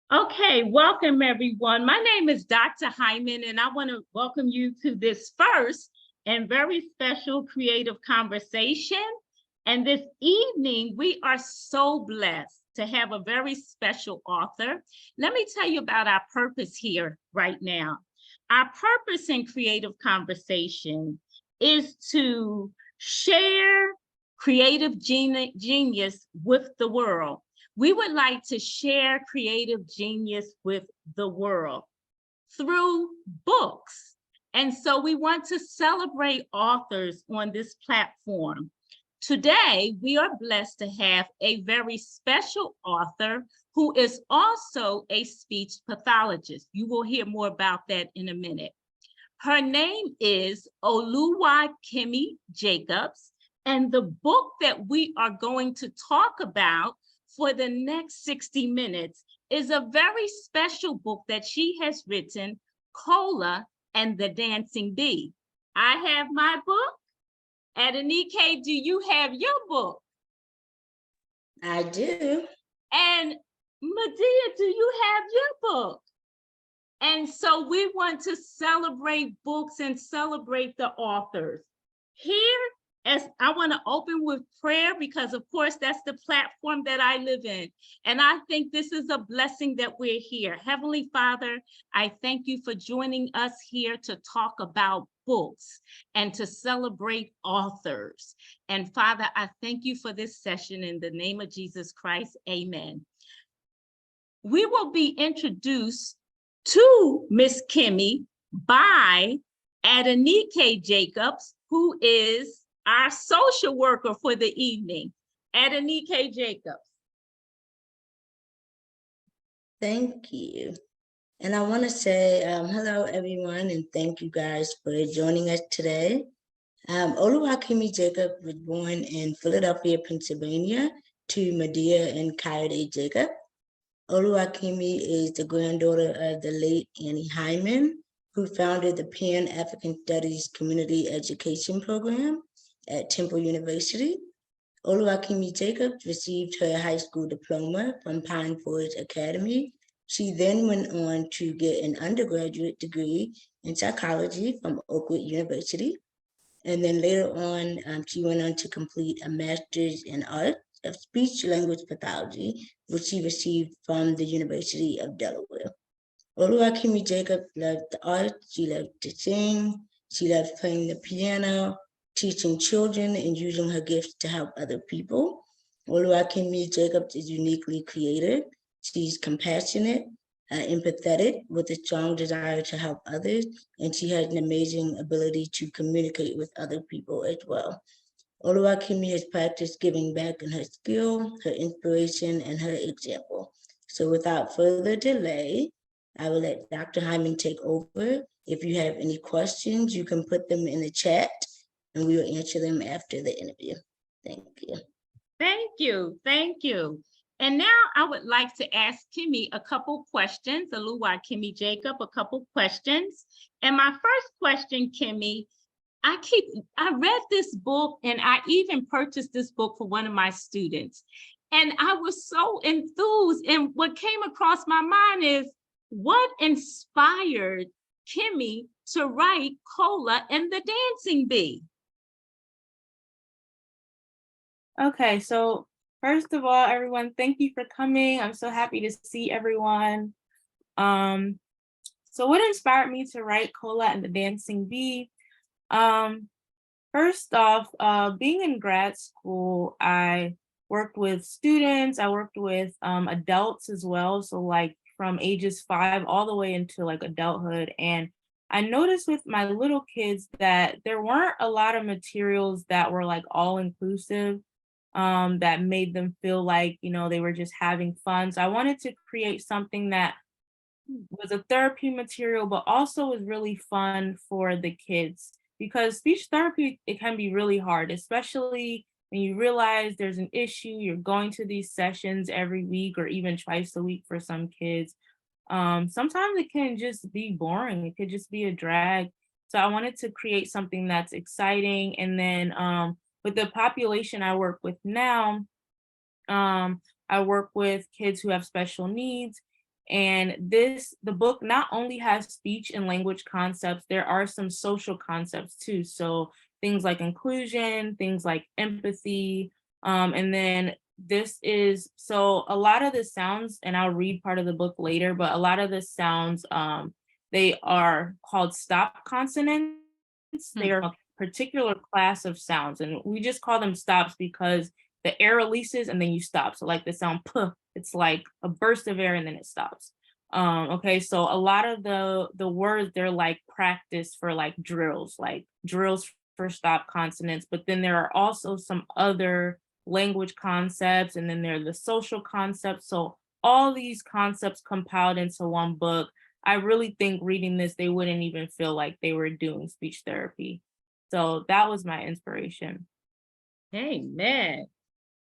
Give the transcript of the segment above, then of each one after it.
Okay, welcome everyone. My name is Dr. Hyman, and I want to welcome you to this first and very special creative conversation. And this evening, we are so blessed to have a very special author. Let me tell you about our purpose here right now. Our purpose in creative conversation is to share creative genius with the world. We would like to share creative genius with the world through books. And so we want to celebrate authors on this platform. Today, we are blessed to have a very special author who is also a speech pathologist. You will hear more about that in a minute. Her name is Oluwakemi Jacobs, and the book that we are going to talk about for the next 60 minutes is a very special book that she has written, Kola and the Dancing Bee. I have my book. Adenike, do you have your book? I do. And Medea, do you have your book? And so we want to celebrate books and celebrate the authors. Here, as I want to open with prayer, because of course that's the platform that I live in. And I think this is a blessing that we're here. Heavenly Father, I thank you for joining us here to talk about books and to celebrate authors. And Father, I thank you for this session in the name of Jesus Christ. Amen. We will be introduced to Miss Kimmy by Adenike Jacobs, who is our social worker for the evening. Adenike Jacobs. Thank you. And I want to say hello, everyone, and thank you guys for joining us today. Oluwakemi Jacobs was born in Philadelphia, Pennsylvania, to Medea and Coyote Jacob. Oluwakemi is the granddaughter of the late Annie Hyman, who founded the Pan-African Studies Community Education Program at Temple University. Oluwakemi Jacobs received her high school diploma from Pine Forest Academy. She then went on to get an undergraduate degree in psychology from Oakwood University. And then later on, she went on to complete a master's in art of speech language pathology, which she received from the University of Delaware. Oluwakemi Jacobs loved the arts. She loved to sing. She loved playing the piano, teaching children, and using her gifts to help other people. Oluwakemi Jacobs is uniquely creative. She's compassionate, empathetic, with a strong desire to help others, and she has an amazing ability to communicate with other people as well. Oluwakemi has practiced giving back in her skill, her inspiration, and her example. So without further delay, I will let Dr. Hyman take over. If you have any questions, you can put them in the chat, and we will answer them after the interview. Thank you. Thank you. Thank you. And now I would like to ask Kimmy a couple questions, Oluwakemi Jacob, a couple questions. And my first question, Kimmy, I read this book and I even purchased this book for one of my students. And I was so enthused. And what came across my mind is what inspired Kimmy to write Kola and the Dancing Bee? Okay, so first of all, everyone, thank you for coming. I'm so happy to see everyone. So what inspired me to write Kola and the Dancing Bee? First off, being in grad school, I worked with students, I worked with adults as well. So like from ages 5 all the way into like adulthood. And I noticed with my little kids that there weren't a lot of materials that were like all inclusive, that made them feel like, you know, they were just having fun. So I wanted to create something that was a therapy material, but also was really fun for the kids. Because speech therapy, it can be really hard, especially when you realize there's an issue, you're going to these sessions every week or even twice a week for some kids. Sometimes it can just be boring. It could just be a drag. So I wanted to create something that's exciting. And then with the population I work with now, I work with kids who have special needs. And the book not only has speech and language concepts, there are some social concepts too. So things like inclusion, things like empathy. And then so a lot of the sounds, and I'll read part of the book later, but a lot of the sounds, they are called stop consonants. They are a particular class of sounds, and we just call them stops because the air releases and then you stop. So like the sound puh, it's like a burst of air and then it stops. Okay, so a lot of the words, they're like practice for like drills for stop consonants, but then there are also some other language concepts, and then there are the social concepts. So all these concepts compiled into one book. I really think reading this, they wouldn't even feel like they were doing speech therapy. So that was my inspiration. Amen.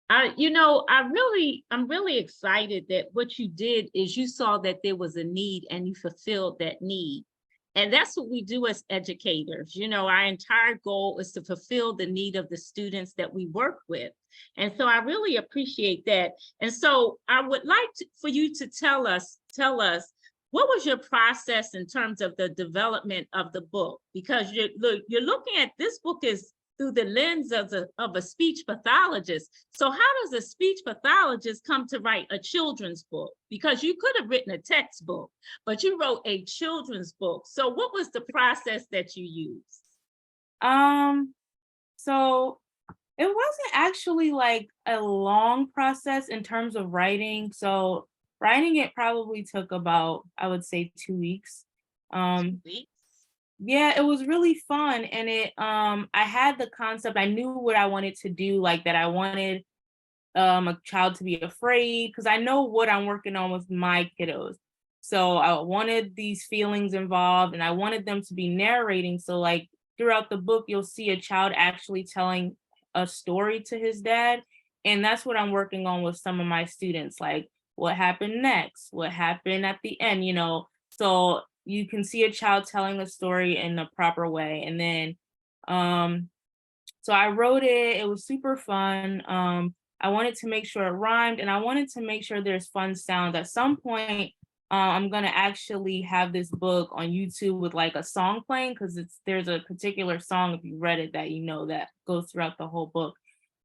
I'm really excited that what you did is you saw that there was a need and you fulfilled that need. And that's what we do as educators. Our entire goal is to fulfill the need of the students that we work with. And so I really appreciate that. And so I would like for you to tell us, what was your process in terms of the development of the book? Because you're looking at this book is through the lens of a speech pathologist. So how does a speech pathologist come to write a children's book? Because you could have written a textbook, but you wrote a children's book. So what was the process that you used? So it wasn't actually like a long process in terms of writing. So writing it probably took about, I would say, 2 weeks. 2 weeks? Yeah, it was really fun. And I had the concept, I knew what I wanted to do, like that I wanted a child to be afraid, because I know what I'm working on with my kiddos. So I wanted these feelings involved, and I wanted them to be narrating. So like throughout the book, you'll see a child actually telling a story to his dad. And that's what I'm working on with some of my students, like what happened next, what happened at the end, So you can see a child telling a story in the proper way. And then, so I wrote it, it was super fun. I wanted to make sure it rhymed, and I wanted to make sure there's fun sounds. At some point, I'm gonna actually have this book on YouTube with like a song playing, because there's a particular song, if you read it, that goes throughout the whole book.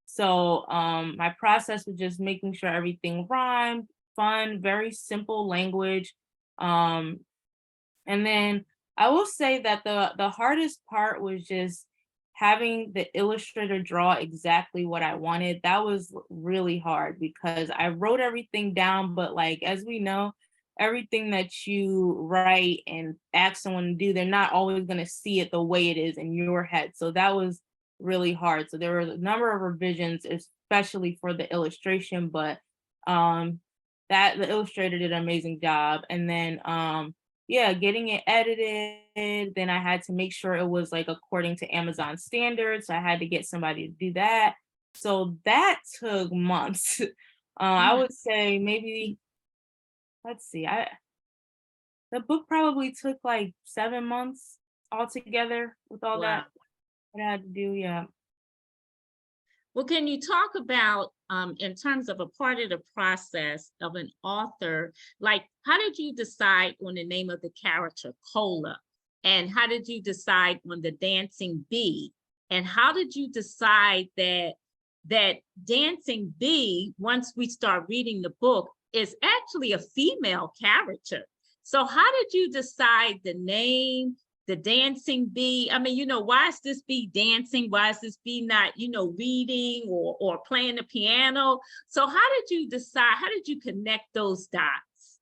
So my process was just making sure everything rhymed, fun, very simple language. And then I will say that the hardest part was just having the illustrator draw exactly what I wanted. That was really hard because I wrote everything down, but like, as we know, everything that you write and ask someone to do, they're not always going to see it the way it is in your head. So that was really hard. So there were a number of revisions, especially for the illustration, but that the illustrator did an amazing job. And then yeah, getting it edited. Then I had to make sure it was like according to Amazon standards. So I had to get somebody to do that. So that took months. I would say maybe, let's see, the book probably took like 7 months altogether with all Wow. that I had to do. Yeah. Well, can you talk about, in terms of a part of the process of an author, like how did you decide on the name of the character, Kola? And how did you decide on the dancing bee? And how did you decide that dancing bee, once we start reading the book, is actually a female character? So how did you decide the name, the dancing bee? I mean, why is this bee dancing? Why is this bee not, reading or playing the piano? So how did you decide? How did you connect those dots?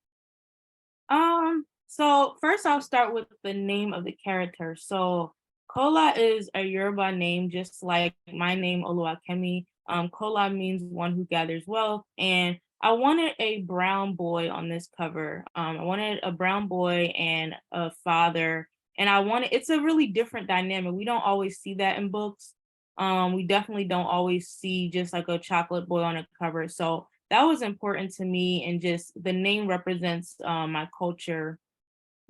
So first I'll start with the name of the character. So Kola is a Yoruba name, just like my name, Oluwakemi. Kola means one who gathers wealth. And I wanted a brown boy on this cover. I wanted a brown boy and a father. And it's a really different dynamic. We don't always see that in books. We definitely don't always see just like a chocolate boy on a cover. So that was important to me. And just the name represents my culture.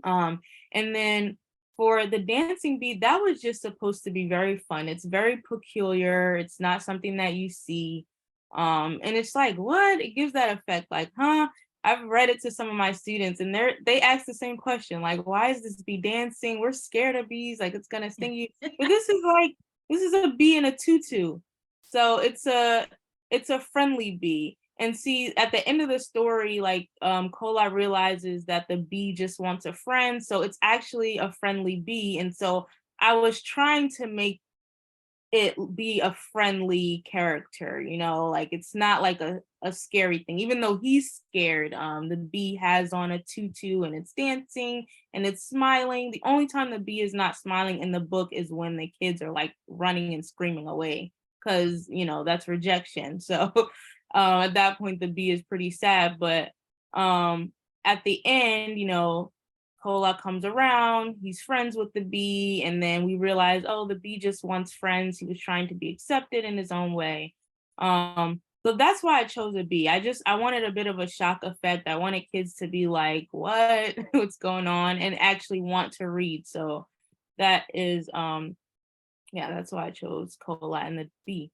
And then for the dancing bee, that was just supposed to be very fun. It's very peculiar. It's not something that you see. And it's like, what? It gives that effect like, huh? I've read it to some of my students, and they ask the same question, like, why is this bee dancing? We're scared of bees, like it's gonna sting you. But this is a bee in a tutu. So it's a friendly bee. And see, at the end of the story, like Kola realizes that the bee just wants a friend. So it's actually a friendly bee. And so I was trying to make it be a friendly character, like it's not like a scary thing, even though he's scared. The bee has on a tutu and it's dancing and it's smiling. The only time the bee is not smiling in the book is when the kids are like running and screaming away, because that's rejection. So at that point the bee is pretty sad. But at the end, Kola comes around, he's friends with the bee, and then we realize, oh, the bee just wants friends. He was trying to be accepted in his own way. So that's why I chose a bee. I wanted a bit of a shock effect. I wanted kids to be like, what? What's going on? And actually want to read. So that is, that's why I chose Kola and the bee.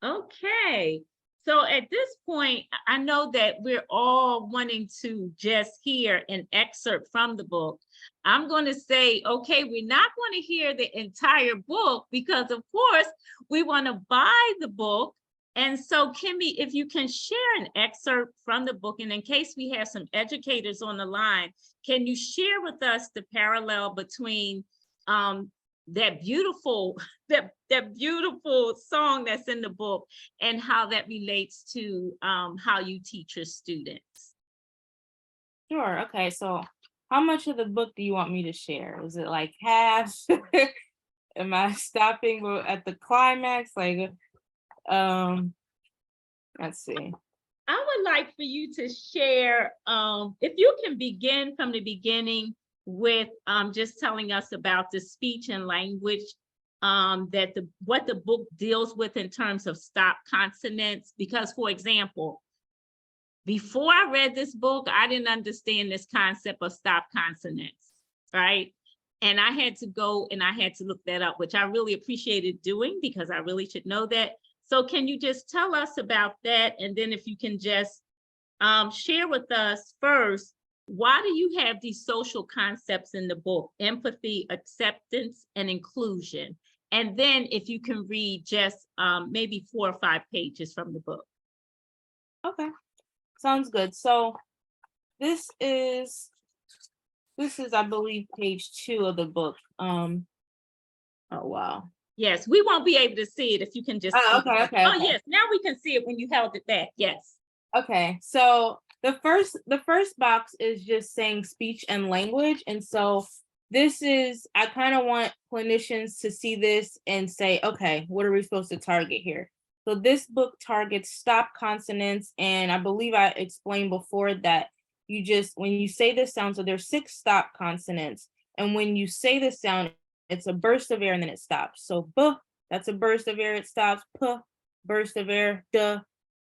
Okay. So at this point, I know that we're all wanting to just hear an excerpt from the book. I'm going to say, okay, we're not going to hear the entire book because, of course, we want to buy the book. And so, Kimmy, if you can share an excerpt from the book, and in case we have some educators on the line, can you share with us the parallel between that beautiful song that's in the book and how that relates to how you teach your students? Sure. Okay. So how much of the book do you want me to share? Is it like half? Am I stopping at the climax? Like, let's see. I would like for you to share, if you can begin from the beginning with just telling us about the speech and language, what the book deals with in terms of stop consonants. Because, for example, before I read this book, I didn't understand this concept of stop consonants, right? And I had to go and I had to look that up, which I really appreciated doing because I really should know that. So can you just tell us about that? And then if you can just share with us first, why do you have these social concepts in the book? Empathy, acceptance, and inclusion. And then if you can read just maybe 4 or 5 pages from the book. Okay, sounds good. So this is, I believe, page 2 of the book. Oh, wow. Yes, we won't be able to see it if you can just. Okay. Oh, yes, now we can see it when you held it back. Yes. Okay, so the first box is just saying speech and language. And so this is, I kind of want clinicians to see this and say, okay, what are we supposed to target here? So this book targets stop consonants. And I believe I explained before that when you say this sound, so there's 6 stop consonants. And when you say this sound, it's a burst of air and then it stops. So B, that's a burst of air, it stops. P, burst of air. D,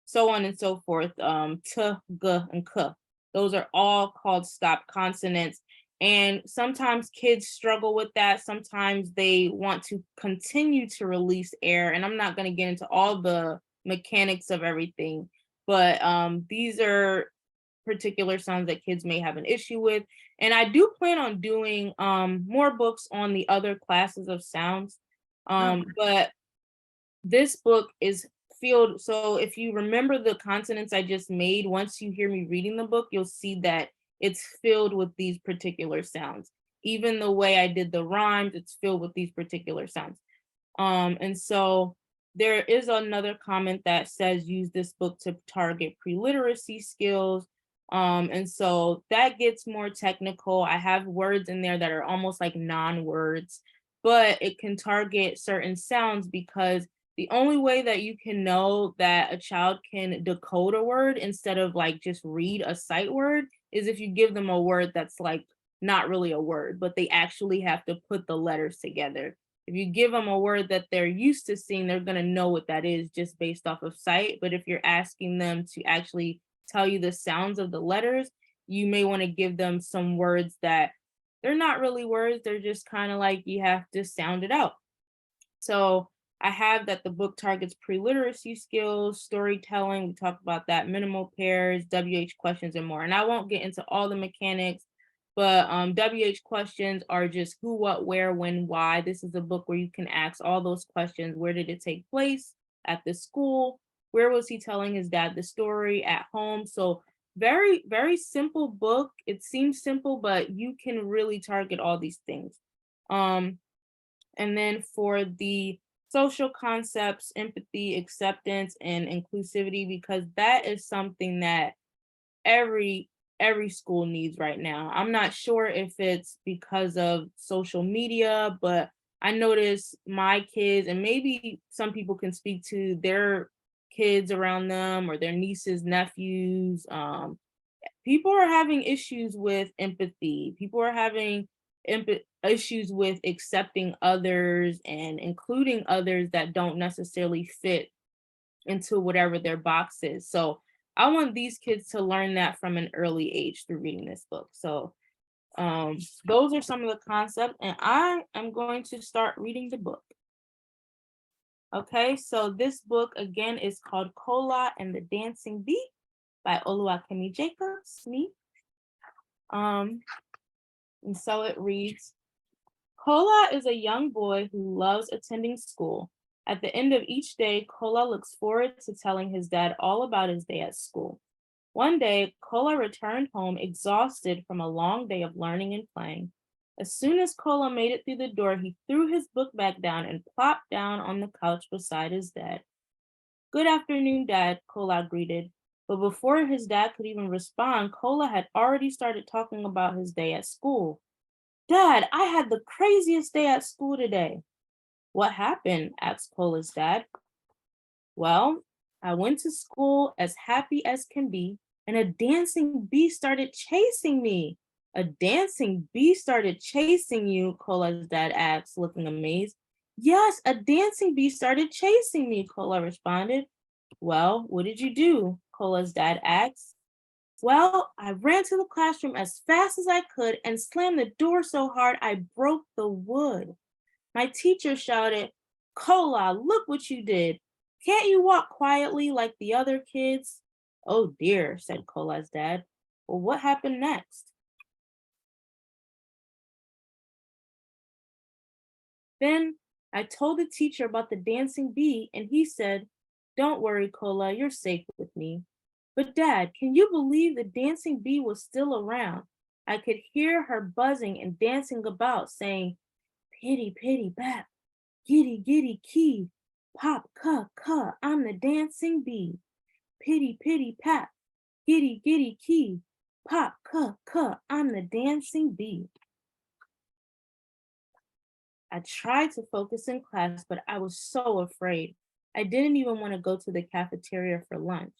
so on and so forth. T, G, and K. Those are all called stop consonants. And sometimes kids struggle with that. Sometimes they want to continue to release air. And I'm not going to get into all the mechanics of everything, but these are particular sounds that kids may have an issue with. And I do plan on doing more books on the other classes of sounds. But this book is filled. So if you remember the consonants I just made, once you hear me reading the book, you'll see that it's filled with these particular sounds. Even the way I did the rhymes, it's filled with these particular sounds. And so there is another comment that says use this book to target pre-literacy skills. And so that gets more technical. I have words in there that are almost like non-words, but it can target certain sounds because the only way that you can know that a child can decode a word instead of like just read a sight word is if you give them a word that's like not really a word, but they actually have to put the letters together. If you give them a word that they're used to seeing, they're going to know what that is just based off of sight. But if you're asking them to actually tell you the sounds of the letters, you may want to give them some words that they're not really words. They're just kind of like you have to sound it out. So I have that the book targets pre-literacy skills, storytelling, we talked about that, minimal pairs, WH questions, and more. And I won't get into all the mechanics, but WH questions are just who, what, where, when, why. This is a book where you can ask all those questions. Where did it take place? At the school? Where was he telling his dad the story? At home? So very, very simple book. It seems simple, but you can really target all these things. And then for the social concepts, empathy, acceptance, and inclusivity, because that is something that every school needs right now. I'm not sure if it's because of social media, but I notice my kids, and maybe some people can speak to their kids around them or their nieces, nephews. People are having issues with empathy. People are having issues with accepting others and including others that don't necessarily fit into whatever their box is. So I want these kids to learn that from an early age through reading this book. So those are some of the concepts, and I am going to start reading the book. Okay, so this book again is called Kola and the Dancing Bee by Oluwakemi Jacobs, me. And so it reads, Kola is a young boy who loves attending school. At the end of each day, Kola looks forward to telling his dad all about his day at school. One day, Kola returned home exhausted from a long day of learning and playing. As soon as Kola made it through the door, he threw his book bag down and plopped down on the couch beside his dad. Good afternoon, Dad, Kola greeted. But before his dad could even respond, Kola had already started talking about his day at school. Dad, I had the craziest day at school today. What happened? Asked Kola's dad. Well, I went to school as happy as can be, and a dancing bee started chasing me. A dancing bee started chasing you, Kola's dad asked, looking amazed. Yes, a dancing bee started chasing me, Kola responded. Well, what did you do? Kola's dad asked. Well, I ran to the classroom as fast as I could and slammed the door so hard I broke the wood. My teacher shouted, Kola, look what you did. Can't you walk quietly like the other kids? Oh dear, said Kola's dad. Well, what happened next? Then I told the teacher about the dancing bee, and he said, don't worry, Kola, you're safe with me. But Dad, can you believe the dancing bee was still around? I could hear her buzzing and dancing about, saying, pitty, pitty, bap, giddy, giddy, key, pop, cuh, I'm the dancing bee. Pitty, pitty, pat, giddy, giddy, key, pop, cuh, I'm the dancing bee. I tried to focus in class, but I was so afraid. I didn't even want to go to the cafeteria for lunch.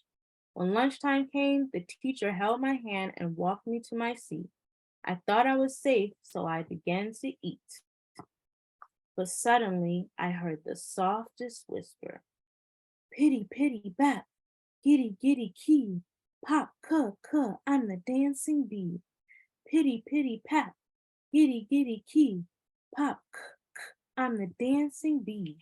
When lunchtime came, the teacher held my hand and walked me to my seat. I thought I was safe, so I began to eat. But suddenly, I heard the softest whisper. Pitty, pitty, bap, giddy, giddy, key, pop, cuh, I'm the dancing bee. Pitty, pitty, pat, giddy, giddy, key, pop, I'm the dancing bee.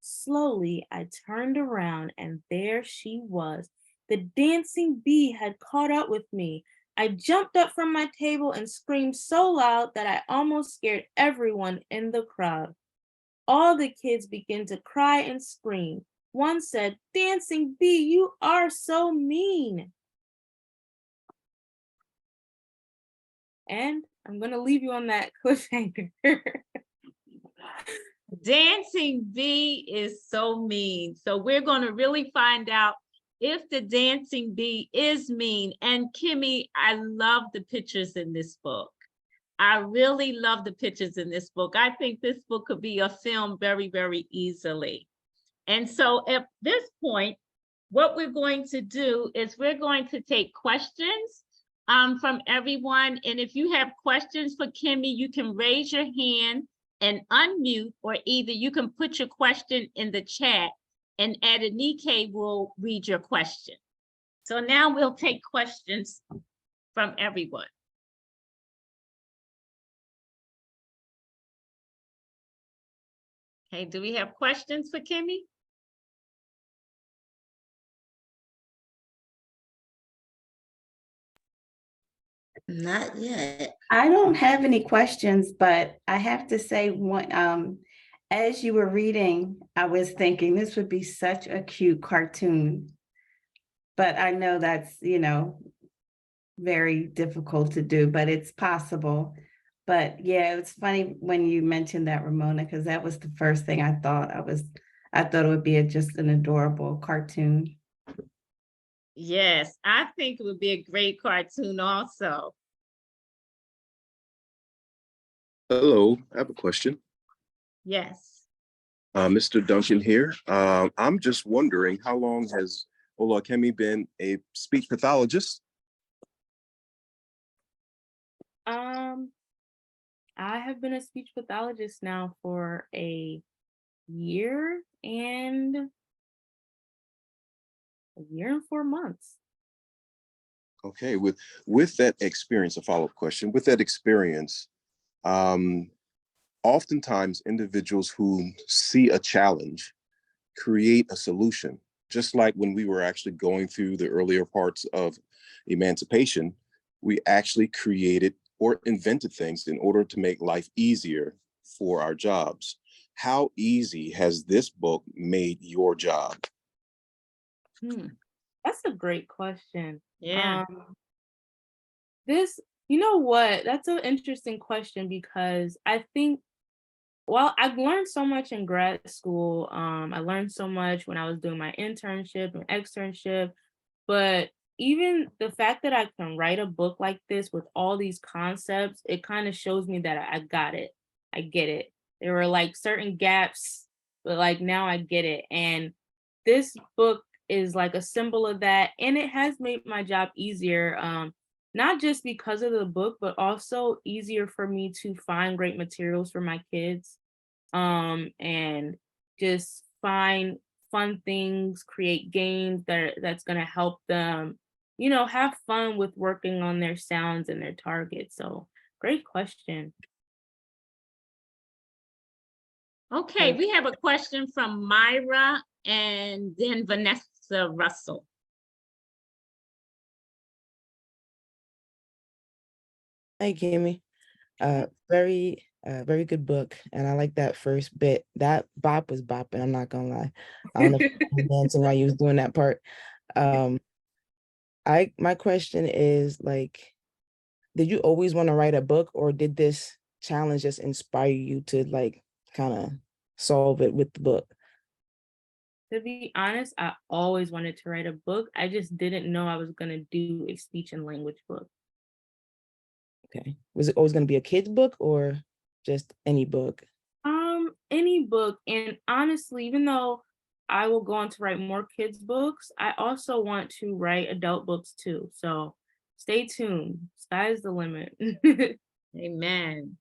Slowly, I turned around and there she was. The dancing bee had caught up with me. I jumped up from my table and screamed so loud that I almost scared everyone in the crowd. All the kids began to cry and scream. One said, Dancing bee, you are so mean. And I'm going to leave you on that cliffhanger. Dancing bee is so mean. So we're going to really find out if the dancing bee is mean. And Kimmy, I love the pictures in this book. I really love the pictures in this book. I think this book could be a film very, very easily. And so at this point, what we're going to do is we're going to take questions from everyone. And if you have questions for Kimmy, you can raise your hand and unmute, or either you can put your question in the chat and Adenike will read your question. So now we'll take questions from everyone. Okay, do we have questions for Kimmy? Not yet. I don't have any questions, but I have to say as you were reading, I was thinking this would be such a cute cartoon. But I know that's, very difficult to do, but it's possible. But yeah, it's funny when you mentioned that, Ramona, because that was the first thing I thought. I thought it would be just an adorable cartoon. Yes, I think it would be a great cartoon also. Hello, I have a question. Yes. Mr. Duncan here. I'm just wondering, how long has Oluwakemi been a speech pathologist? I have been a speech pathologist now for a year and 4 months. Okay, with that experience, a follow-up question. With that experience, oftentimes individuals who see a challenge create a solution. Just like when we were actually going through the earlier parts of emancipation, we actually created or invented things in order to make life easier for our jobs. How easy has this book made your job? That's a great question. Yeah. You know what? That's an interesting question because I think, well, I've learned so much in grad school. I learned so much when I was doing my internship and externship, but even the fact that I can write a book like this with all these concepts, it kind of shows me that I got it. I get it. There were like certain gaps, but like now I get it. And this book is like a symbol of that. And it has made my job easier. Not just because of the book, but also easier for me to find great materials for my kids. And just find fun things, create games that's gonna help them, have fun with working on their sounds and their targets. So great question. Okay, we have a question from Myra and then Vanessa Russell. Hi, Kimmy. Very good book, and I like that first bit. That bop was bopping. I'm not gonna lie. I don't know if you were dancing while you was doing that part. My question is like, did you always want to write a book, or did this challenge just inspire you to like kind of solve it with the book? To be honest, I always wanted to write a book. I just didn't know I was gonna do a speech and language book. Okay. Was it always going to be a kid's book or just any book? Any book. And honestly, even though I will go on to write more kids' books, I also want to write adult books too. So stay tuned. Sky's the limit. Amen.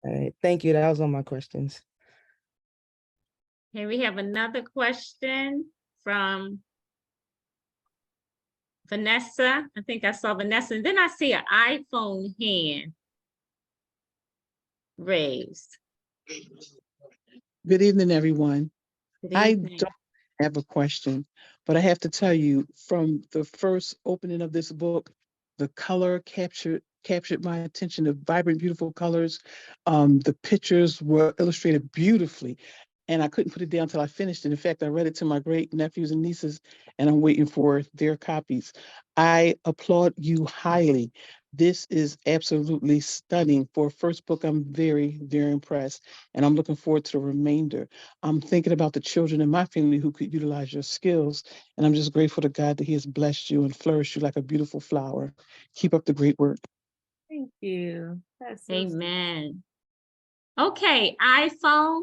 All right. Thank you. That was all my questions. Okay, we have another question from Vanessa. I think I saw Vanessa, and then I see an iPhone hand raised. Good evening, everyone. Good I evening. don't have a question, but I have to tell you, from the first opening of this book, the color captured my attention. The vibrant, beautiful colors. The pictures were illustrated beautifully, and I couldn't put it down till I finished it. In fact, I read it to my great nephews and nieces, and I'm waiting for their copies. I applaud you highly. This is absolutely stunning. For a first book, I'm very, very impressed, and I'm looking forward to the remainder. I'm thinking about the children in my family who could utilize your skills, and I'm just grateful to God that He has blessed you and flourished you like a beautiful flower. Keep up the great work. Thank you. That's so sweet. Amen. Okay, iPhone.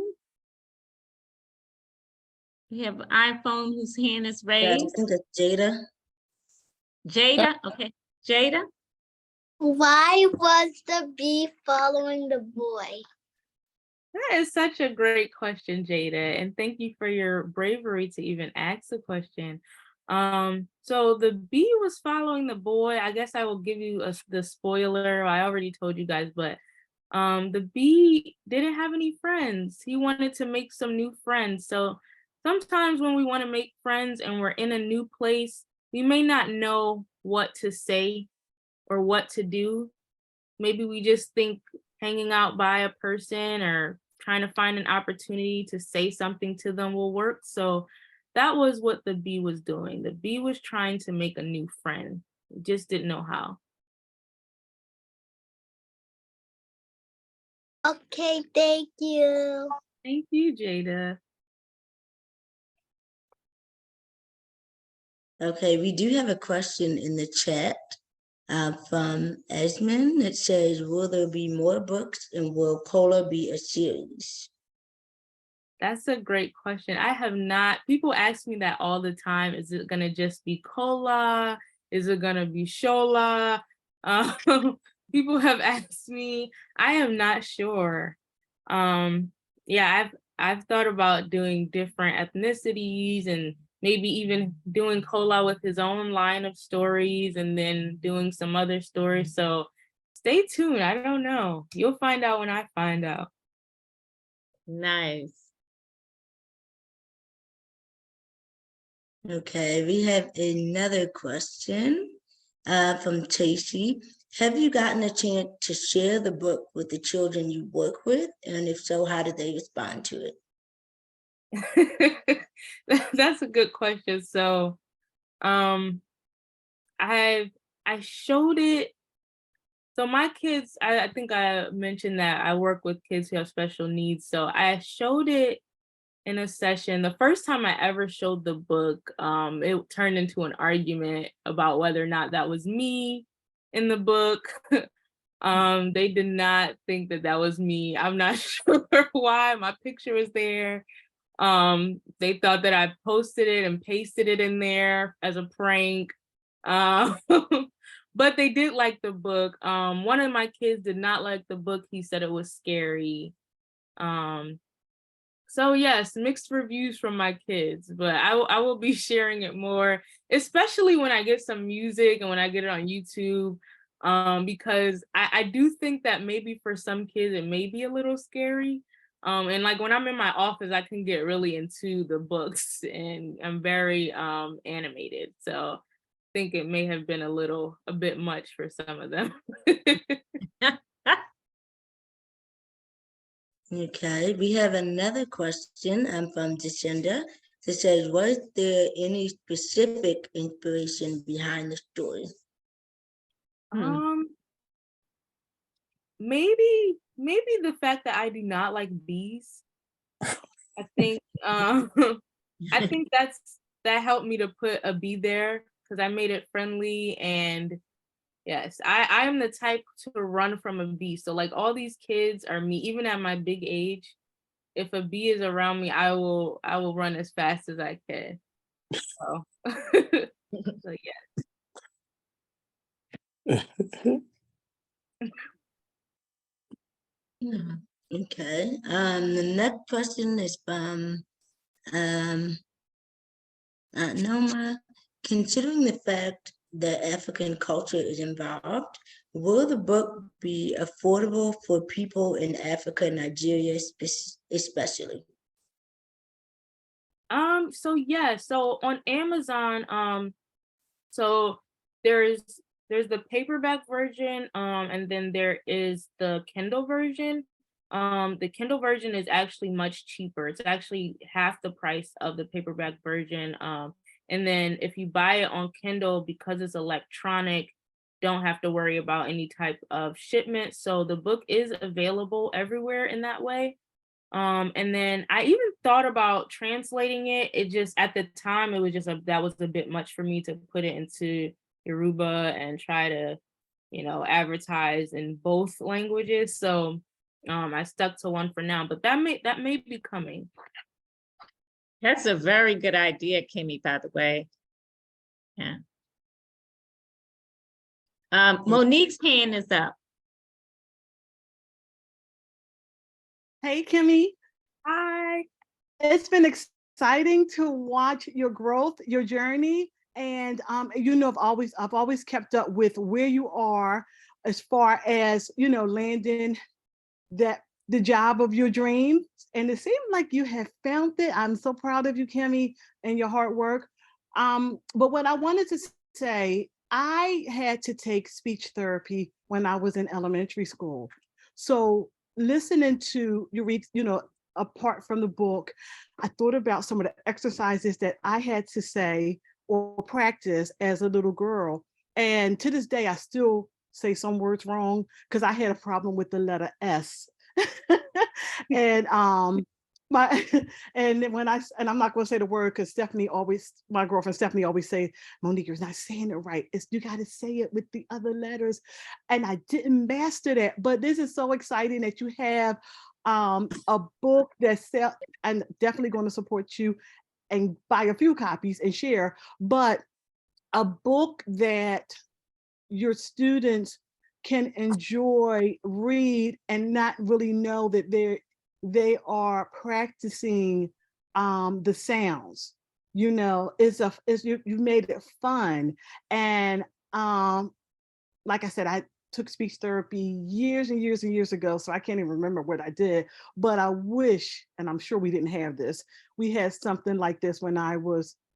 We have an iPhone whose hand is Yeah, I raised. think it's Jada. Jada, okay. Jada? Why was the bee following the boy? That is such a great question, Jada, and thank you for your bravery to even ask the question. So the bee was following the boy. I guess I will give you the spoiler. I already told you guys, but The B didn't have any friends. He wanted to make some new friends. So sometimes when we want to make friends and we're in a new place, we may not know what to say or what to do. Maybe we just think hanging out by a person or trying to find an opportunity to say something to them will work. So that was what the B was doing. The B was trying to make a new friend. Just didn't know how. Okay, thank you. Thank you, Jada. Okay, we do have a question in the chat from Esmond. It says, will there be more books and will Kola be a series? That's a great question. I have not, people ask me that all the time. Is it gonna just be Kola? Is it gonna be Shola? People have asked me. I am not sure. Yeah, I've thought about doing different ethnicities and maybe even doing Kola with his own line of stories and then doing some other stories. So stay tuned. I don't know. You'll find out when I find out. Nice. Okay, we have another question from Tracy. Have you gotten a chance to share the book with the children you work with? And if so, how did they respond to it? That's a good question. So I showed it. So my kids, I think I mentioned that I work with kids who have special needs. So I showed it in a session. The first time I ever showed the book, it turned into an argument about whether or not that was me in the book. They did not think that that was me. I'm not sure why. My picture was there. They thought that I posted it and pasted it in there as a prank. But they did like the book. One of my kids did not like the book. He said it was scary. So yes, mixed reviews from my kids, but I will be sharing it more, especially when I get some music and when I get it on YouTube, because I do think that maybe for some kids it may be a little scary. And like when I'm in my office, I can get really into the books and I'm very animated. So I think it may have been a bit much for some of them. Okay, we have another question from Jacinda that says, was there any specific inspiration behind the story? Maybe the fact that I do not like bees. I think I think that helped me to put a bee there because I made it friendly. And yes, I am the type to run from a bee. So like all these kids are me, even at my big age. If a bee is around me, I will run as fast as I can. So, so yeah. Okay. The next question is from Noma. Considering the fact that African culture is involved, will the book be affordable for people in Africa, Nigeria, especially? So yeah, so on Amazon, so there's the paperback version, and then there is the Kindle version. The Kindle version is actually much cheaper. It's actually half the price of the paperback version. And then if you buy it on Kindle, because it's electronic, don't have to worry about any type of shipment. So the book is available everywhere in that way. And then I even thought about translating it. It just at the time it was just that was a bit much for me to put it into Yoruba and try to, advertise in both languages. So I stuck to one for now, but that may be coming. That's a very good idea, Kimmy, by the way. Yeah. Monique's hand is up. Hey, Kimmy. Hi. It's been exciting to watch your growth, your journey. And I've always kept up with where you are as far as, landing the job of your dreams. And it seemed like you have found it. I'm so proud of you, Kimmy, and your hard work. But what I wanted to say, I had to take speech therapy when I was in elementary school. So listening to you read, apart from the book, I thought about some of the exercises that I had to say or practice as a little girl. And to this day, I still say some words wrong because I had a problem with the letter S. And my and I'm not going to say the word because my girlfriend Stephanie always say, Monique, you're not saying it right. You got to say it with the other letters. And I didn't master that. But this is so exciting that you have a book that's I'm definitely going to support you and buy a few copies and share, but a book that your students can enjoy, read, and not really know that they are practicing the sounds. You made it fun. And like I said, I took speech therapy years and years and years ago, so I can't even remember what I did, but I wish, and I'm sure we didn't have this, we had something like this when I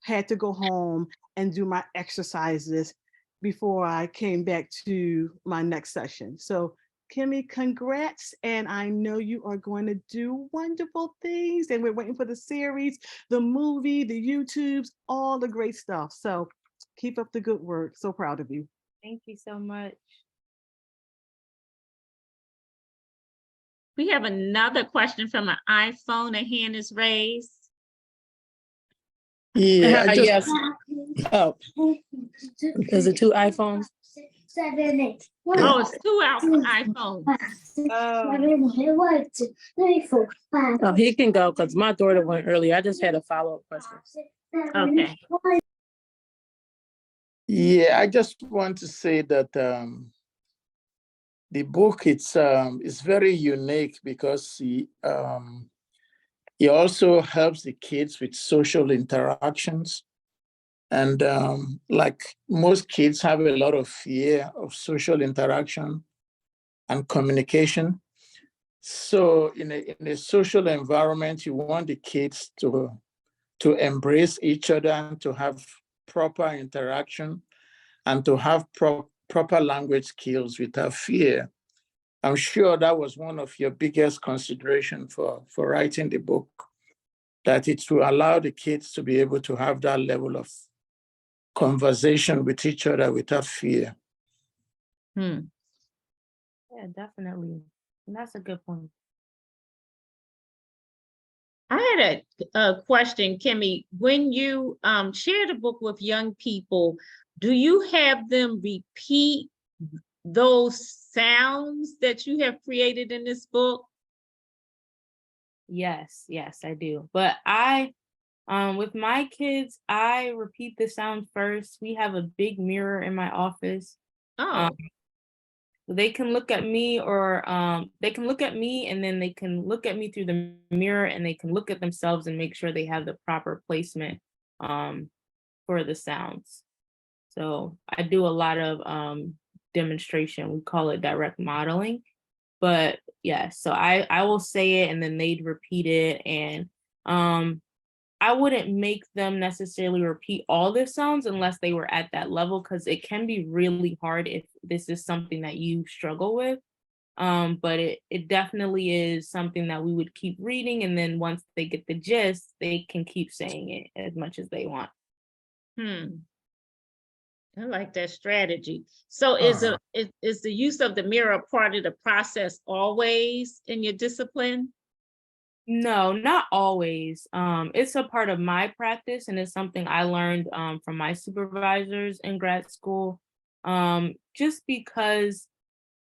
had to go home and do my exercises before I came back to my next session. So Kimmy, congrats. And I know you are going to do wonderful things. And we're waiting for the series, the movie, the YouTubes, all the great stuff. So keep up the good work. So proud of you. Thank you so much. We have another question from an iPhone. A hand is raised. Yeah, I just, Yes. oh, Is it two iPhones? 7, 8. Oh, it's two iPhones. Oh, he can go because my daughter went earlier. I just had a follow-up question. Okay. yeah, I just want to say that the book it's very unique because it also helps the kids with social interactions. And like most kids have a lot of fear of social interaction and communication. So in a social environment, you want the kids to embrace each other and to have proper interaction and to have proper language skills without fear. I'm sure that was one of your biggest considerations for writing the book, that it will allow the kids to be able to have that level of conversation with each other without fear. Yeah, definitely. And that's a good point. I had a question, Kimmy. When you share the book with young people, do you have them repeat those sounds that you have created in this book? Yes, I do. But with my kids, I repeat the sound first. We have a big mirror in my office. Oh, They can look at me or they can look at me and then they can look at me through the mirror and they can look at themselves and make sure they have the proper placement for the sounds. So I do a lot of demonstration. We call it direct modeling. But yeah, so I will say it and then they'd repeat it. And I wouldn't make them necessarily repeat all the sounds unless they were at that level, because it can be really hard if this is something that you struggle with. But it definitely is something that we would keep reading. And then once they get the gist, they can keep saying it as much as they want. I like that strategy. So is the use of the mirror part of the process always in your discipline? No, not always. It's a part of my practice and it's something I learned from my supervisors in grad school. Just because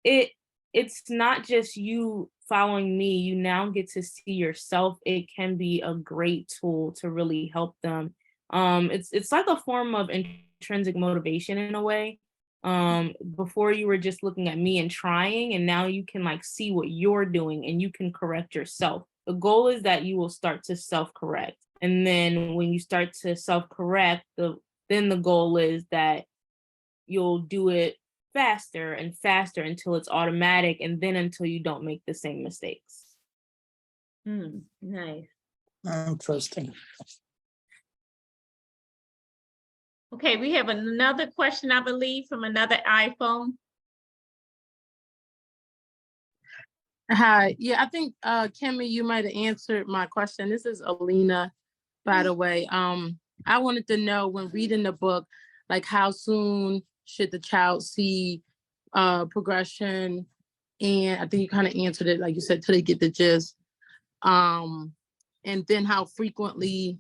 it's not just you following me, you now get to see yourself. It can be a great tool to really help them. It's like a form of intrinsic motivation in a way. Before you were just looking at me and trying, and now you can like see what you're doing and you can correct yourself. The goal is that you will start to self-correct. And then when you start to self-correct, then the goal is that you'll do it faster and faster until it's automatic, and then until you don't make the same mistakes. Nice. Interesting. Okay, we have another question, I believe, from another iPhone. Hi. Yeah, I think Kemi, you might have answered my question. This is Alina, by the way. I wanted to know, when reading the book, like, how soon should the child see progression? And I think you kind of answered it, like you said, till they get the gist. And then how frequently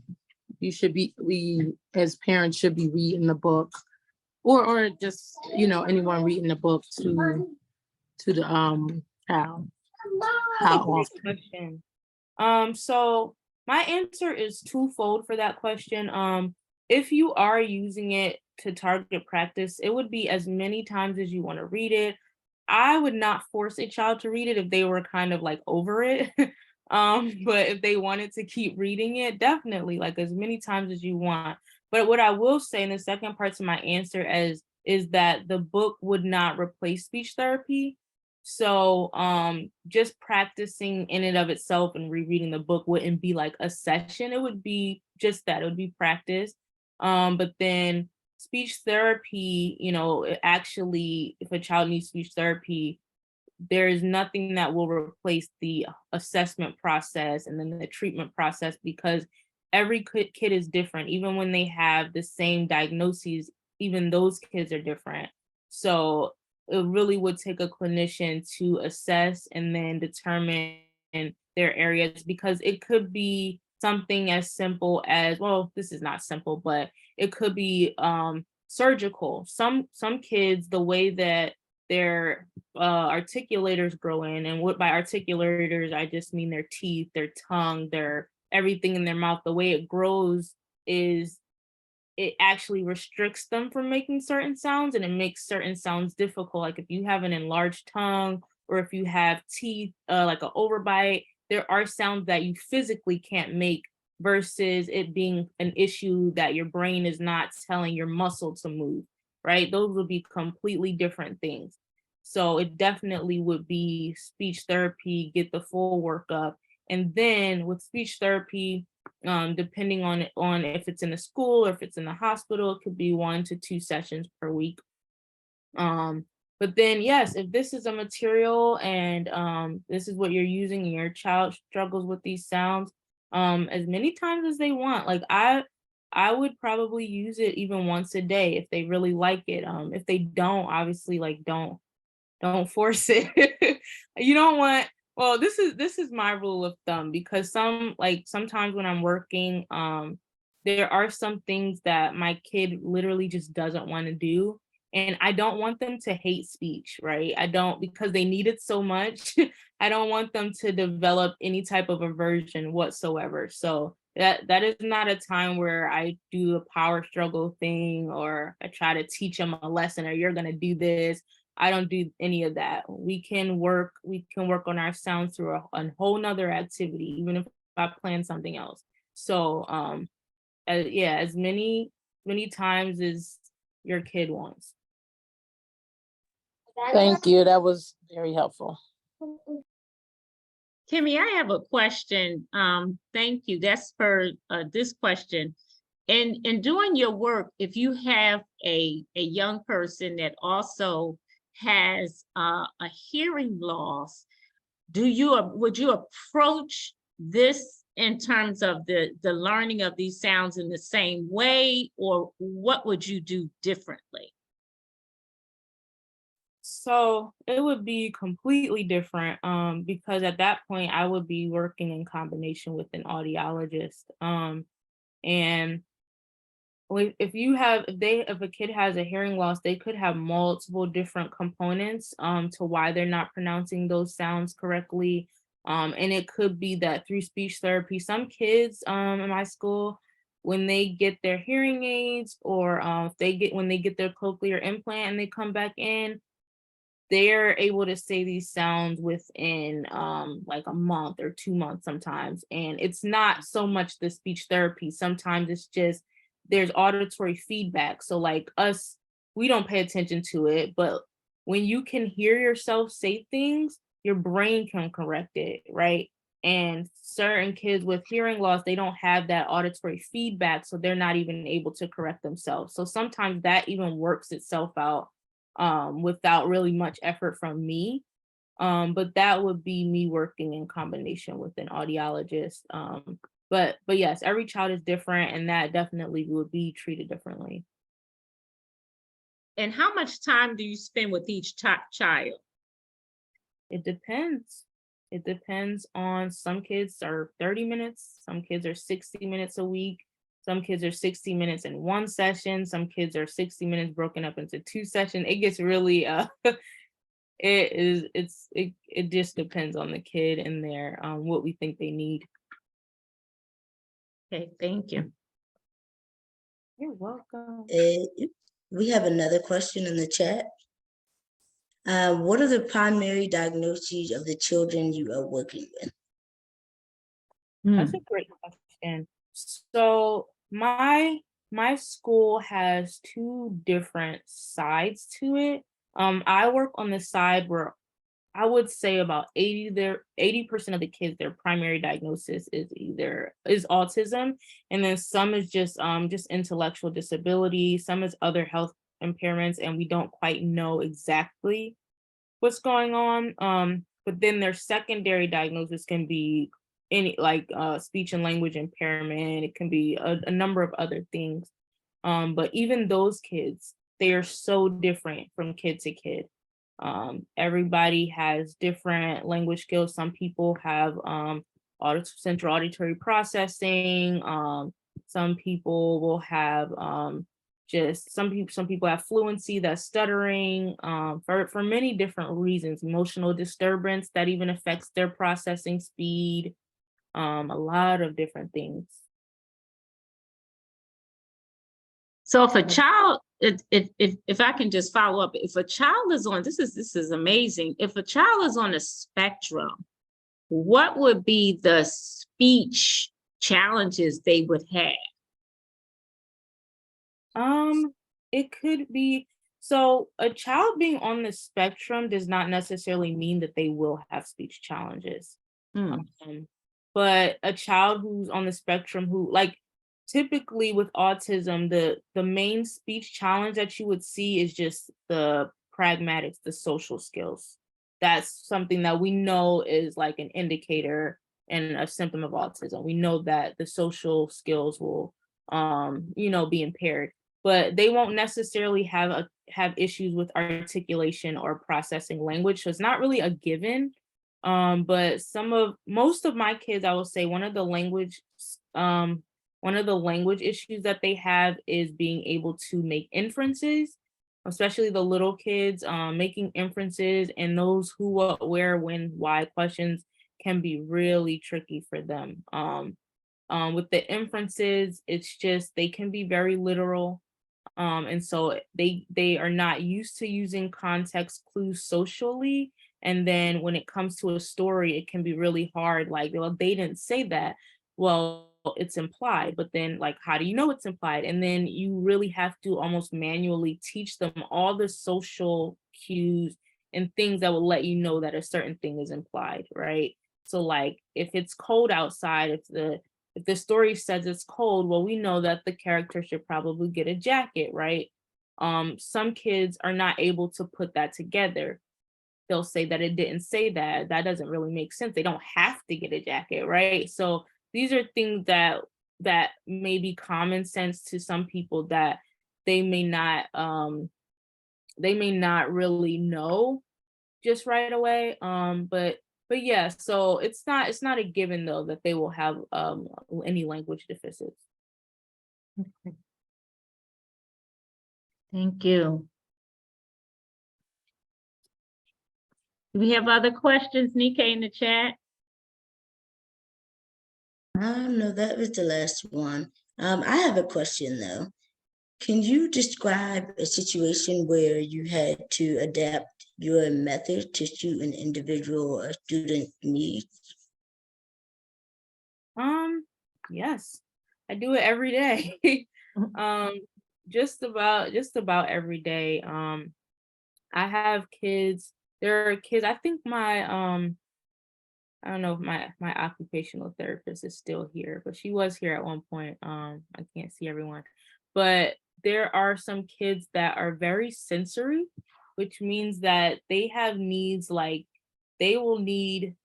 we as parents should be reading the book, or just, anyone reading the book to the child. How often? Question. So my answer is twofold for that question. If you are using it to target practice, it would be as many times as you want to read it. I would not force a child to read it if they were kind of like over it. But if they wanted to keep reading it, definitely, like, as many times as you want. But what I will say in the second part to my answer is that the book would not replace speech therapy. So just practicing in and of itself and rereading the book wouldn't be like a session. It would be just that, it would be practice. But then speech therapy, actually, if a child needs speech therapy, there is nothing that will replace the assessment process and then the treatment process, because every kid is different. Even when they have the same diagnoses, even those kids are different. So it really would take a clinician to assess and then determine their areas, because it could be something as simple as, well, this is not simple, but it could be surgical. Some kids, the way that their articulators grow in, and what by articulators I just mean their teeth, their tongue, their everything in their mouth, the way it grows is it actually restricts them from making certain sounds, and it makes certain sounds difficult. Like if you have an enlarged tongue, or if you have teeth, like an overbite, there are sounds that you physically can't make, versus it being an issue that your brain is not telling your muscle to move, right? Those would be completely different things. So it definitely would be speech therapy, get the full workup. And then with speech therapy, depending on if it's in the school or if it's in the hospital, it could be 1 to 2 sessions per week. But then, yes, if this is a material and this is what you're using and your child struggles with these sounds, as many times as they want. Like I would probably use it even once a day if they really like it. If they don't, obviously, like, don't force it. You don't want, well, this is my rule of thumb, because sometimes when I'm working, there are some things that my kid literally just doesn't want to do. And I don't want them to hate speech, right? I don't, because they need it so much. I don't want them to develop any type of aversion whatsoever. So that is not a time where I do a power struggle thing, or I try to teach them a lesson, or you're going to do this. I don't do any of that. We can work on our sounds through a whole nother activity, even if I plan something else. So as many times as your kid wants. Thank you. That was very helpful. Kimmy, I have a question. Thank you. That's for this question. In doing your work, if you have a young person that also has a hearing loss, would you approach this in terms of the learning of these sounds in the same way, or what would you do differently? So it would be completely different, because at that point I would be working in combination with an audiologist. And if a kid has a hearing loss, they could have multiple different components to why they're not pronouncing those sounds correctly. And it could be that through speech therapy, some kids in my school, when they get their hearing aids, or when they get their cochlear implant and they come back in, they're able to say these sounds within like a month or 2 months sometimes. And it's not so much the speech therapy. Sometimes it's just there's auditory feedback. So like us, we don't pay attention to it, but when you can hear yourself say things, your brain can correct it, right? And certain kids with hearing loss, they don't have that auditory feedback, so they're not even able to correct themselves. So sometimes that even works itself out without really much effort from me. But that would be me working in combination with an audiologist. But yes, every child is different, and that definitely would be treated differently. And how much time do you spend with each child? It depends. It depends on, some kids are 30 minutes, some kids are 60 minutes a week, some kids are 60 minutes in one session, some kids are 60 minutes broken up into 2 sessions. It gets really it just depends on the kid and their what we think they need. Okay, thank you. You're welcome. We have another question in the chat. What are the primary diagnoses of the children you are working with? That's a great question. So my school has 2 different sides to it. I work on the side where I would say about 80% of the kids, their primary diagnosis is autism, and then some is just intellectual disability, some is other health impairments, and we don't quite know exactly what's going on. But then their secondary diagnosis can be any, like speech and language impairment. It can be a number of other things. But even those kids, they are so different from kid to kid. Everybody has different language skills. Some people have central auditory processing. Some people will have some people have fluency, that's stuttering, for many different reasons. Emotional disturbance that even affects their processing speed. A lot of different things. So if a child, if I can just follow up, if a child is on, this is amazing. If a child is on a spectrum, what would be the speech challenges they would have? It could be, so a child being on the spectrum does not necessarily mean that they will have speech challenges. But a child who's on the spectrum who, like, typically with autism, the main speech challenge that you would see is just the pragmatics, the social skills. That's something that we know is like an indicator and a symptom of autism. We know that the social skills will be impaired, but they won't necessarily have issues with articulation or processing language. So it's not really a given. But most of my kids, I will say, one of the language issues that they have is being able to make inferences, especially the little kids, making inferences, and those who, what, where, when, why questions can be really tricky for them. With the inferences, it's just, they can be very literal. And so they are not used to using context clues socially. And then when it comes to a story, it can be really hard. Like, well, they didn't say that. Well, it's implied, but then, like, how do you know it's implied? And then you really have to almost manually teach them all the social cues and things that will let you know that a certain thing is implied, right? So, like, if it's cold outside, if the story says it's cold, well, we know that the character should probably get a jacket, right? Some kids are not able to put that together. They'll say that it didn't say that. That doesn't really make sense. They don't have to get a jacket, right? So these are things that may be common sense to some people that they may not really know just right away. But yeah, so it's not a given though that they will have any language deficits. Okay. Thank you. Do we have other questions, Nikkei, in the chat? No, that was the last one. I have a question though. Can you describe a situation where you had to adapt your method to suit an individual or student needs? Yes, I do it every day. Just about every day. I have kids. There are kids, I think my I don't know if my occupational therapist is still here, but she was here at one point. I can't see everyone. But there are some kids that are very sensory, which means that they have needs like they will need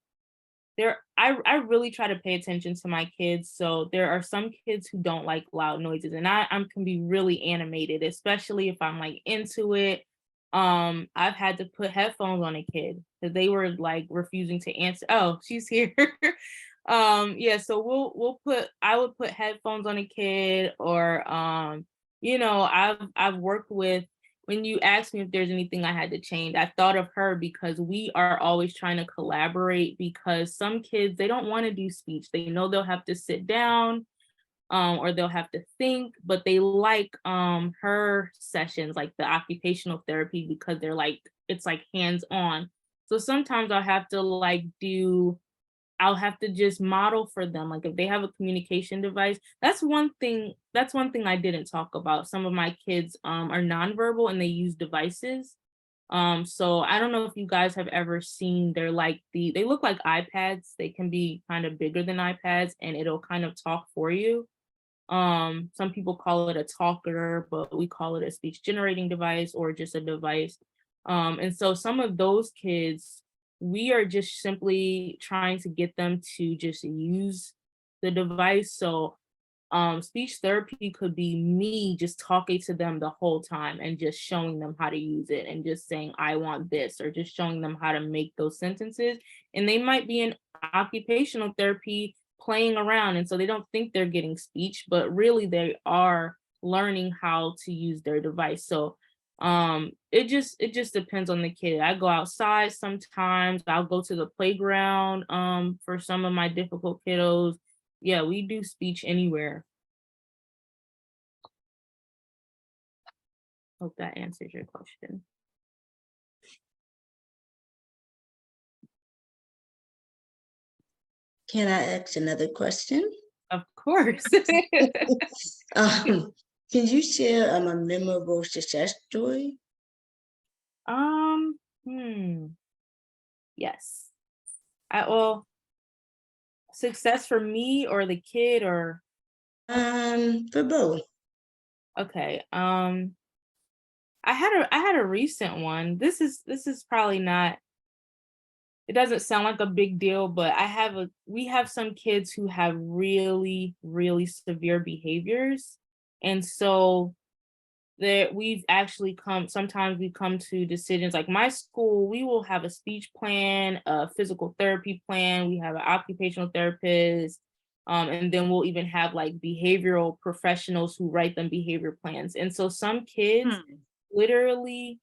I really try to pay attention to my kids. So there are some kids who don't like loud noises, and I can be really animated, especially if I'm like into it. I've had to put headphones on a kid because they were like refusing to answer. Oh, she's here. Yeah, so I would put headphones on a kid, or I've worked with, when you asked me if there's anything I had to change, I thought of her because we are always trying to collaborate, because some kids, they don't want to do speech. They know they'll have to sit down, or they'll have to think, but they like her sessions, like the occupational therapy, because they're like, it's like hands-on. So sometimes I'll have to just model for them. Like if they have a communication device, that's one thing I didn't talk about. Some of my kids are nonverbal and they use devices. So I don't know if you guys have ever seen, they look like iPads. They can be kind of bigger than iPads and it'll kind of talk for you. Some people call it a talker, but we call it a speech generating device or just a device. And so some of those kids, we are just simply trying to get them to just use the device. So speech therapy could be me just talking to them the whole time and just showing them how to use it and just saying, I want this, or just showing them how to make those sentences. And they might be in occupational therapy playing around. And so they don't think they're getting speech, but really they are learning how to use their device. So it just depends on the kid. I go outside sometimes, I'll go to the playground for some of my difficult kiddos. Yeah, we do speech anywhere. Hope that answers your question. Can I ask another question? Of course. Can you share a memorable success story? Yes. Well, success for me or the kid, or For both. okay. I had a recent one. This is probably not, it doesn't sound like a big deal, but we have some kids who have really, really severe behaviors. And so that sometimes we come to decisions, like my school, we will have a speech plan, a physical therapy plan, we have an occupational therapist, and then we'll even have like behavioral professionals who write them behavior plans. And so some kids, literally,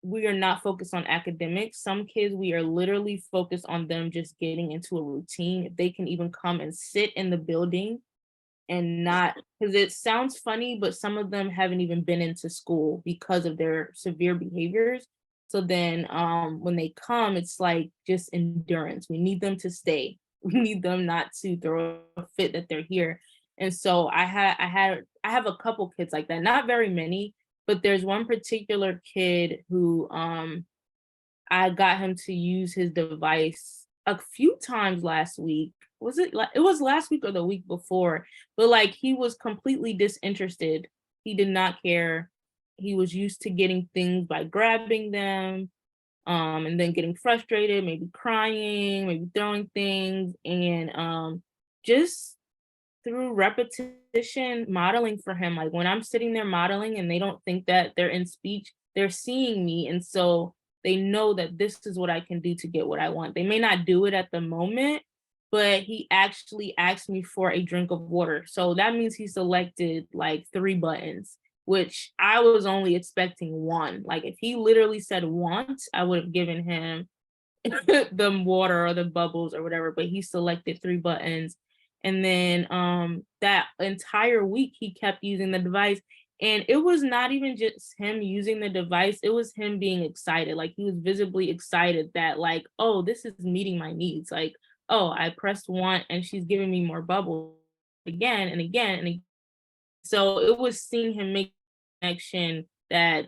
we are not focused on academics. Some kids, we are literally focused on them just getting into a routine. If they can even come and sit in the building and not, because it sounds funny, but some of them haven't even been into school because of their severe behaviors. So then when they come, it's like just endurance. We need them to stay. We need them not to throw a fit that they're here. And so I have a couple kids like that, not very many, but there's one particular kid who I got him to use his device a few times last week. It was last week or the week before, but like he was completely disinterested. He did not care. He was used to getting things by grabbing them, and then getting frustrated, maybe crying, maybe throwing things, and just through repetition, modeling for him. Like when I'm sitting there modeling and they don't think that they're in speech, they're seeing me. And so they know that this is what I can do to get what I want. They may not do it at the moment, but he actually asked me for a drink of water. So that means he selected like 3 buttons, which I was only expecting 1. Like if he literally said want, I would have given him the water or the bubbles or whatever, but he selected 3 buttons. And then that entire week he kept using the device. And it was not even just him using the device, it was him being excited. Like he was visibly excited that like, oh, this is meeting my needs. Like, oh, I pressed 1 and she's giving me more bubbles again and again and again. So it was seeing him make connection that,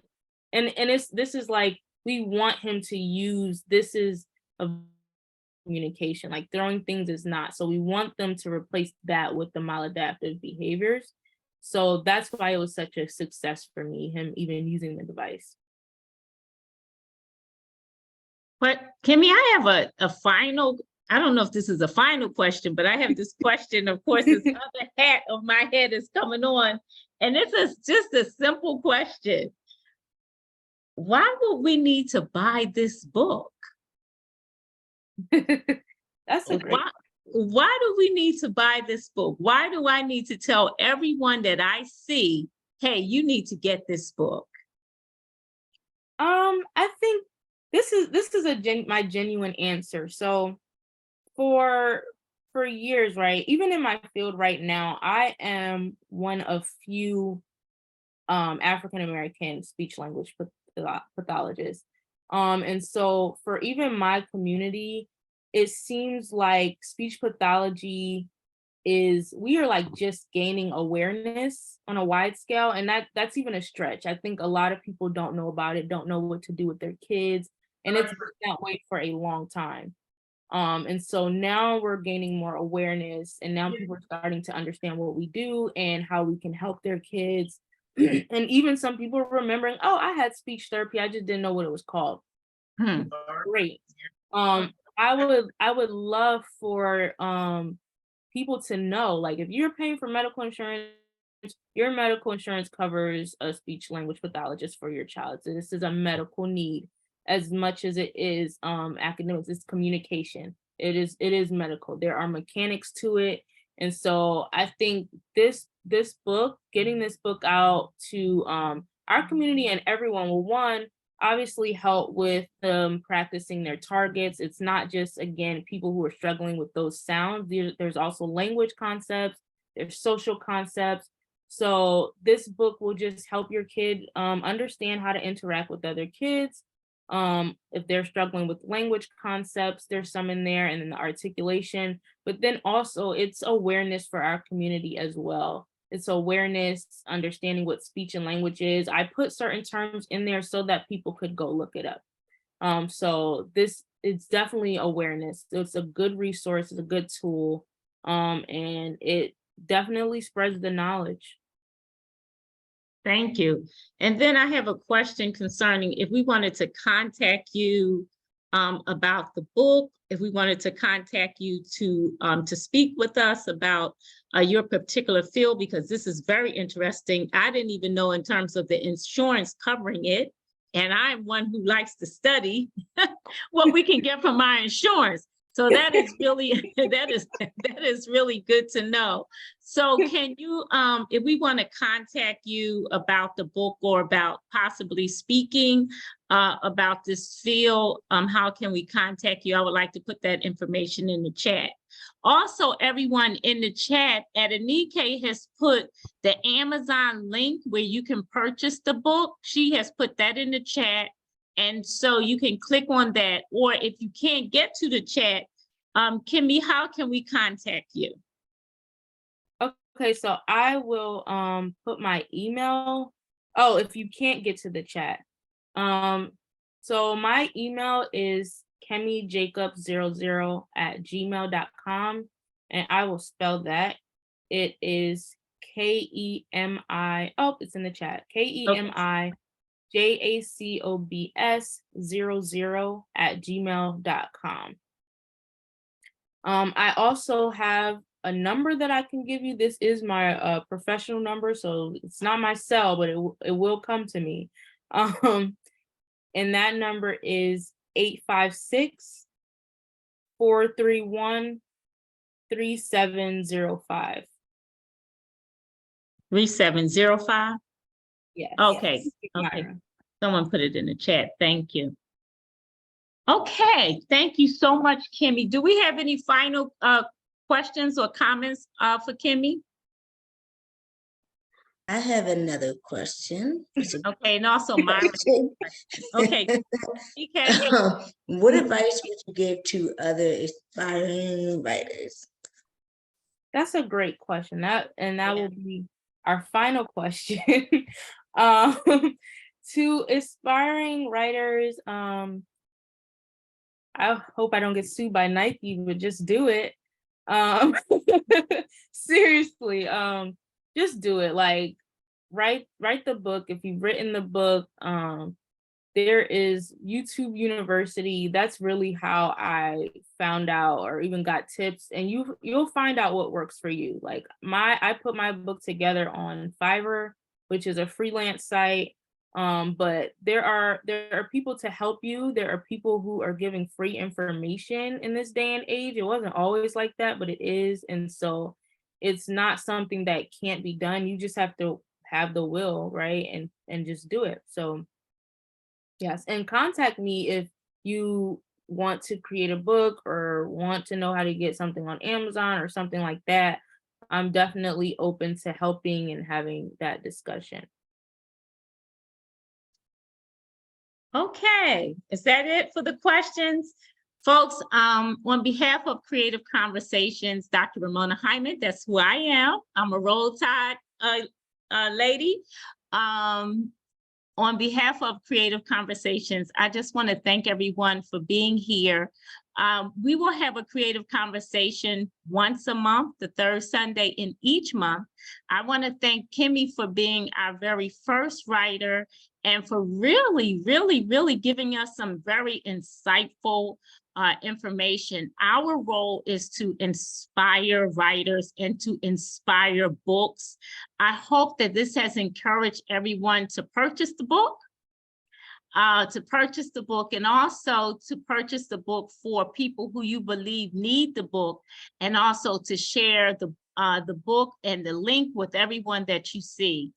and this is like we want him to use, this is a communication, like throwing things is not. So we want them to replace that with the maladaptive behaviors. So that's why it was such a success for me, him even using the device. But Kimmy, I have a final, I don't know if this is a final question, but I have this question. Of course, this other hat of my head is coming on. And this is just a simple question. Why would we need to buy this book? That's a great. Why do we need to buy this book? Why do I need to tell everyone that I see, hey, you need to get this book? I think this is my genuine answer. So for years, right, even in my field right now, I am one of few African American speech language pathologists. And so for even my community, it seems like speech pathology we are like just gaining awareness on a wide scale, and that's even a stretch. I think a lot of people don't know about it, don't know what to do with their kids, and it's been that way for a long time. And so now we're gaining more awareness, and now people are starting to understand what we do and how we can help their kids. And even some people are remembering, oh, I had speech therapy, I just didn't know what it was called. Great. I would love for people to know, like, if you're paying for medical insurance, your medical insurance covers a speech language pathologist for your child. So this is a medical need as much as it is academics. It's communication. It is medical. There are mechanics to it. And so I think this book, getting this book out to our community and everyone will, one, obviously help with practicing their targets. It's not just, again, people who are struggling with those sounds. There's also language concepts, there's social concepts. So this book will just help your kid understand how to interact with other kids. If they're struggling with language concepts, there's some in there, and then the articulation, but then also it's awareness for our community as well. It's awareness, understanding what speech and language is. I put certain terms in there so that people could go look it up. So it's definitely awareness. It's a good resource, it's a good tool, and it definitely spreads the knowledge. Thank you. And then I have a question concerning if we wanted to contact you about the book, if we wanted to contact you to speak with us about your particular field, because this is very interesting. I didn't even know in terms of the insurance covering it. And I'm one who likes to study what we can get from our insurance. So that is really, that is really good to know. So can you, if we want to contact you about the book or about possibly speaking about this field, how can we contact you? I would like to put that information in the chat. Also, everyone in the chat, Adenike has put the Amazon link where you can purchase the book. She has put that in the chat. And so you can click on that, or if you can't get to the chat, Kimmy, how can we contact you? Okay, so I will put my email. Oh, if you can't get to the chat. So my email is kemijacobs00@gmail.com, and I will spell that. It is KEMI, oh, it's in the chat, KEMIJACOBS00@gmail.com. I also have a number that I can give you. This is my professional number, so it's not my cell, but it will come to me. And that number is 856-431-3705. 3705? Yes. Okay. Okay. Someone put it in the chat. Thank you. Okay. Thank you so much, Kimmy. Do we have any final questions or comments for Kimmy? I have another question. Okay, and also Myra. Okay. What advice would you give to other aspiring writers? That's a great question. That will be our final question. To aspiring writers, I hope I don't get sued by Nike, but just do it. Seriously, just do it. Like, write the book. If you've written the book, there is YouTube University. That's really how I found out or even got tips, and you'll find out what works for you. Like I put my book together on Fiverr, which is a freelance site. But there are people to help you. There are people who are giving free information in this day and age. It wasn't always like that, but it is. And so it's not something that can't be done. You just have to have the will, right? And just do it. So yes, and contact me if you want to create a book or want to know how to get something on Amazon or something like that. I'm definitely open to helping and having that discussion. Okay, is that it for the questions? Folks, on behalf of Creative Conversations, Dr. Ramona Hyman, that's who I am. I'm a Roll Tide lady. On behalf of Creative Conversations, I just want to thank everyone for being here. We will have a creative conversation once a month, the third Sunday in each month. I want to thank Kimmy for being our very first writer and for really giving us some very insightful information. Our role is to inspire writers and to inspire books. I hope that this has encouraged everyone to purchase the book. And also to purchase the book for people who you believe need the book, and also to share the book and the link with everyone that you see.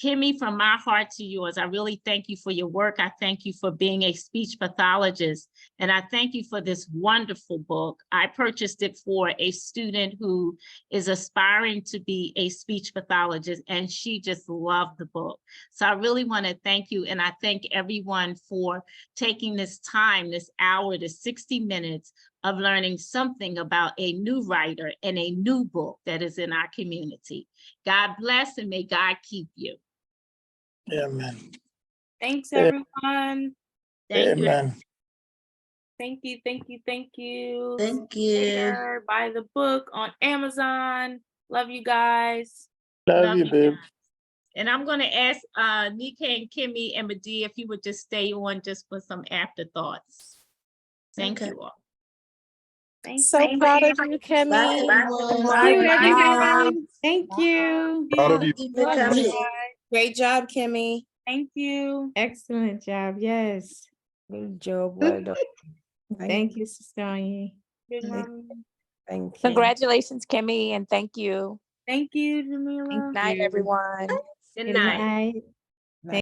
Kimmy, from my heart to yours, I really thank you for your work. I thank you for being a speech pathologist, and I thank you for this wonderful book. I purchased it for a student who is aspiring to be a speech pathologist, and she just loved the book. So I really want to thank you, and I thank everyone for taking this time, this hour, the 60 minutes of learning something about a new writer and a new book that is in our community. God bless, and may God keep you. Amen. Thanks, everyone. Thank you. Amen. Thank you. Thank you. Thank you. Thank you. Later. Buy the book on Amazon. Love you guys. Love you, babe. And I'm going to ask Nika and Kimmy and Medea if you would just stay on just for some afterthoughts. Thank Okay. you all. So proud of you, Kimmy. Bye, everyone. Thank you, Bye. everyone. Thank you. Proud of you. Thank you for coming. Great job, Kimmy. Thank you. Excellent job. Yes. Good job. Well done. Thank you, Sister Anya. Good Thank morning. Thank you. Congratulations, Kimmy, and thank you. Thank you, Jamila. Night, everyone. Good Good night. night.